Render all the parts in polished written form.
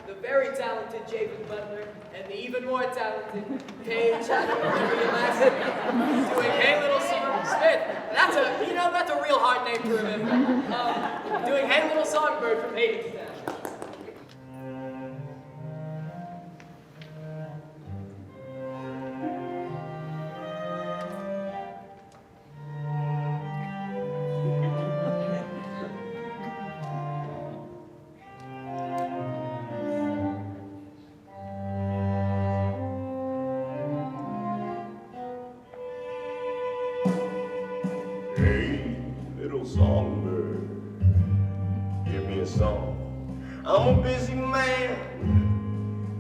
the very talented Javin Butler, and the even more talented Paige doing Hey Little Smith. That's a real hard name to remember. Doing Hey Little Songbird from Hadestown. Hey, little songbird, give me a song. I'm a busy man,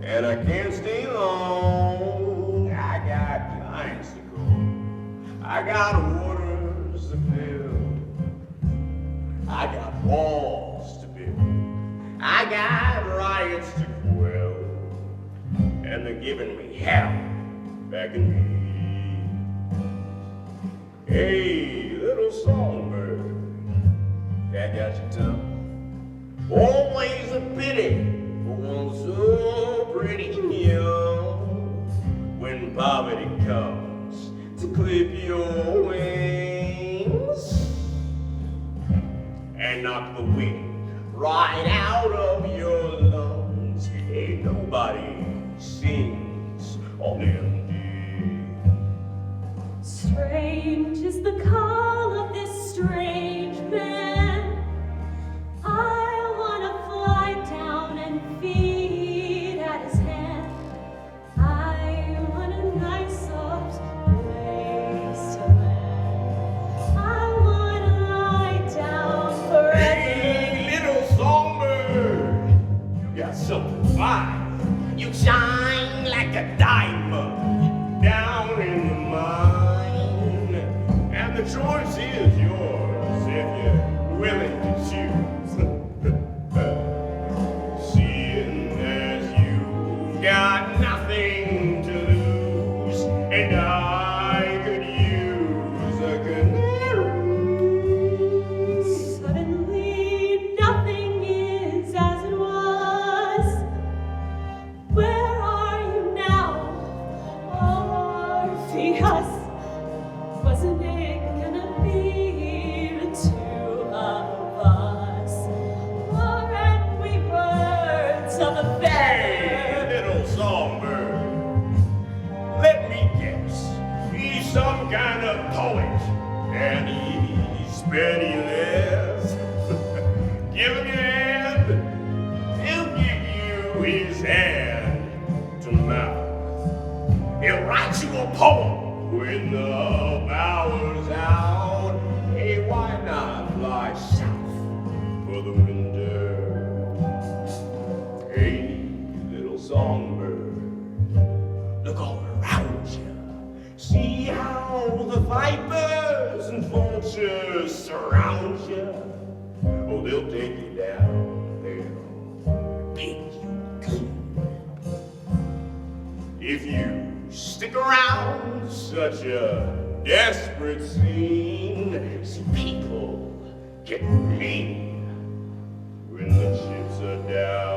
and I can't stay long. I got clients to go, I got orders to fill, I got walls to build, I got riots to quell, and they're giving me hell back in me. Hey, little songbird, that got your tongue. Always a pity for one so pretty and young. When poverty comes to clip your wings and knock the wind right out of your lungs, ain't nobody sings on them. Strange is the call of this strange man. I wanna fly down and feed at his hand. I want a nice soft place to land. I wanna lie down forever. Hey, little songbird, you got something fine. You shine like a diamond down in the mine. The choice is yours if you're willing to choose. Seeing as you've got nothing to lose, and I could use a canary. Suddenly nothing is as it was. Where are you now, Orpheus? Wasn't it gonna be the two of us? Weren't we birds of a feather? Hey, little songbird, let me guess. He's some kind of poet, and he's penniless. Give him your hand, he'll give you his hand to mouth. He'll write you a poem when the power's out. Hey, why not fly south for the winter? Hey, little songbird, look all around you. See how the vipers and vultures surround you. Oh, they'll take you down, they'll pick you clean. If you stick around such a desperate scene, see people get mean when the chips are down.